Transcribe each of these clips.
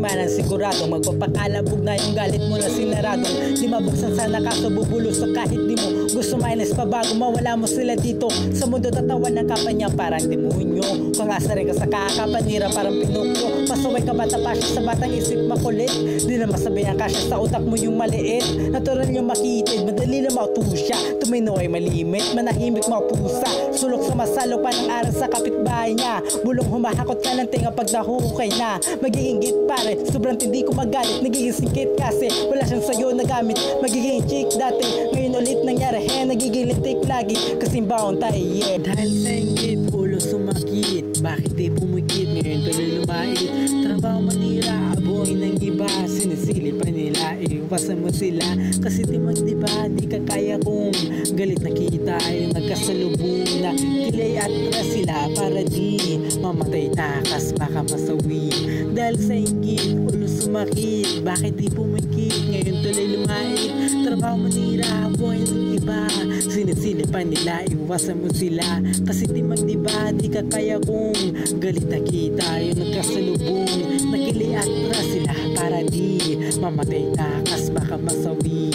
manang sigurado magpapakalabog na yung galit mo na sinarado. Di mabuksan sana kaso bubuluso kahit di mo gusto minus pa bago mawala mo sila dito sa mundo. Tatawan ng kapanya parang demonyo, pangasa rin ka sa kakapanira parang pinukyo. Pasaway ka bata pa siya sa batang isip makulit, di na masabihan ka siya sa utak mo yung maliit. Natural yung makitid, madali na mautusya, tumino ay malimit, manahimik mapusa. Sulok sa masalok pa ng aral sa kapitbahay niya, bulong humahakot ka ng tinga pag nahukay na. Magiging git pare, sobrang tindi ko magalit, nagiging singkit kasi wala siyang sayo na gamit. Magiging chick dati, ngayon ulit nangyari, nagiging lintik lagi, kasimbaon tayo yeah. Dahil sa ingit, ulo sumakit, bakit di pumikit, ngayon tuloy lumait. Trabaho manira, aboy ng iba, sinisili pa nila, iwasan mo sila. Kasi di magdiba, di ka kaya kung galit na kita yung nagkasalubong na kilay at sila para di mamatay takas baka masawi. Dahil sa ingit, ulo sumakit, bakit di pumikit, ngayon tuloy lumait. Trabaho manira, aboy ng iba, sinisili pa nila, iwasan mo sila. Kasi di magdiba, di ka kaya kung galit na kita yung nagkasalubong na kilay at sila para di mamatay takas baka masawi.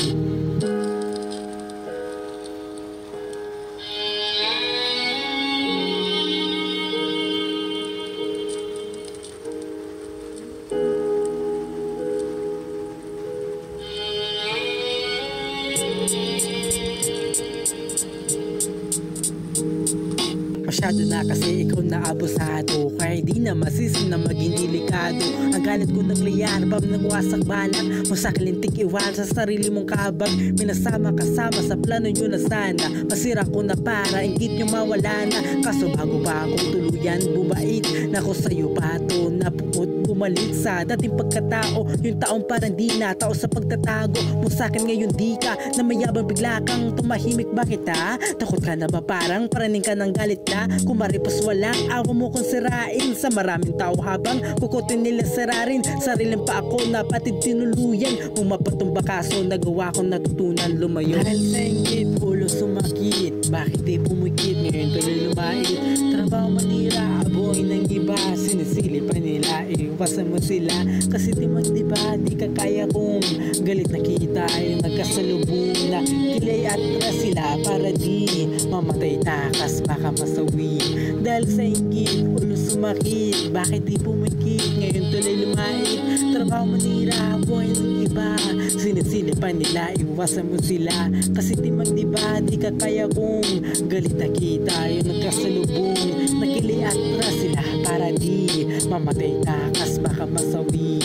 Masyado na kasi ikaw na abusado, kaya di na masisi na maging delikado. Ang galit ko nagliyar, bab nagwasak balak mo sa kalintik iwan sa sarili mong kabag. Minasama kasama sa plano nyo na sana masira ko na para ingit nyo mawala na. Kaso bago pa akong tuluyan bumait, nako sa'yo pato napuot bumalik sa dating pagkatao. Yung taong parang di na tao sa pagtatago mo sa'kin ngayon di ka na mayabang bigla kang tumahimik. Bakit ha? Takot ka na ba parang paraning ka ng galit na? Kung maripos walang awa mo kong sirain sa maraming tao habang kukutin nila sirarin. Sariling pa ako na patid tinuluyan, pumapatumba kaso nagawa ko natutunan lumayo. Dahil sa ingit, ulo sumakit, bakit di pumikit, ngayon tuloy lumait. Trabaho manira, aboy ng iba, sinisili pa nila, iwasan mo sila. Kasi di magdiba, di ka kaya kung galit na kita yung nagkasalubong na kilay at sila para di mamatay takas baka masawi. Dahil sa ingit, ulo sumakit, bakit di pumikit, ngayon tuloy lumait. Trabaho manira, aboy ng iba, sinisili pa nila, iwasan mo sila. Kasi di magdiba, di ka kaya kung galit na kita yung nagkasalubong na kilay at sila para di mamatay takas baka masawi.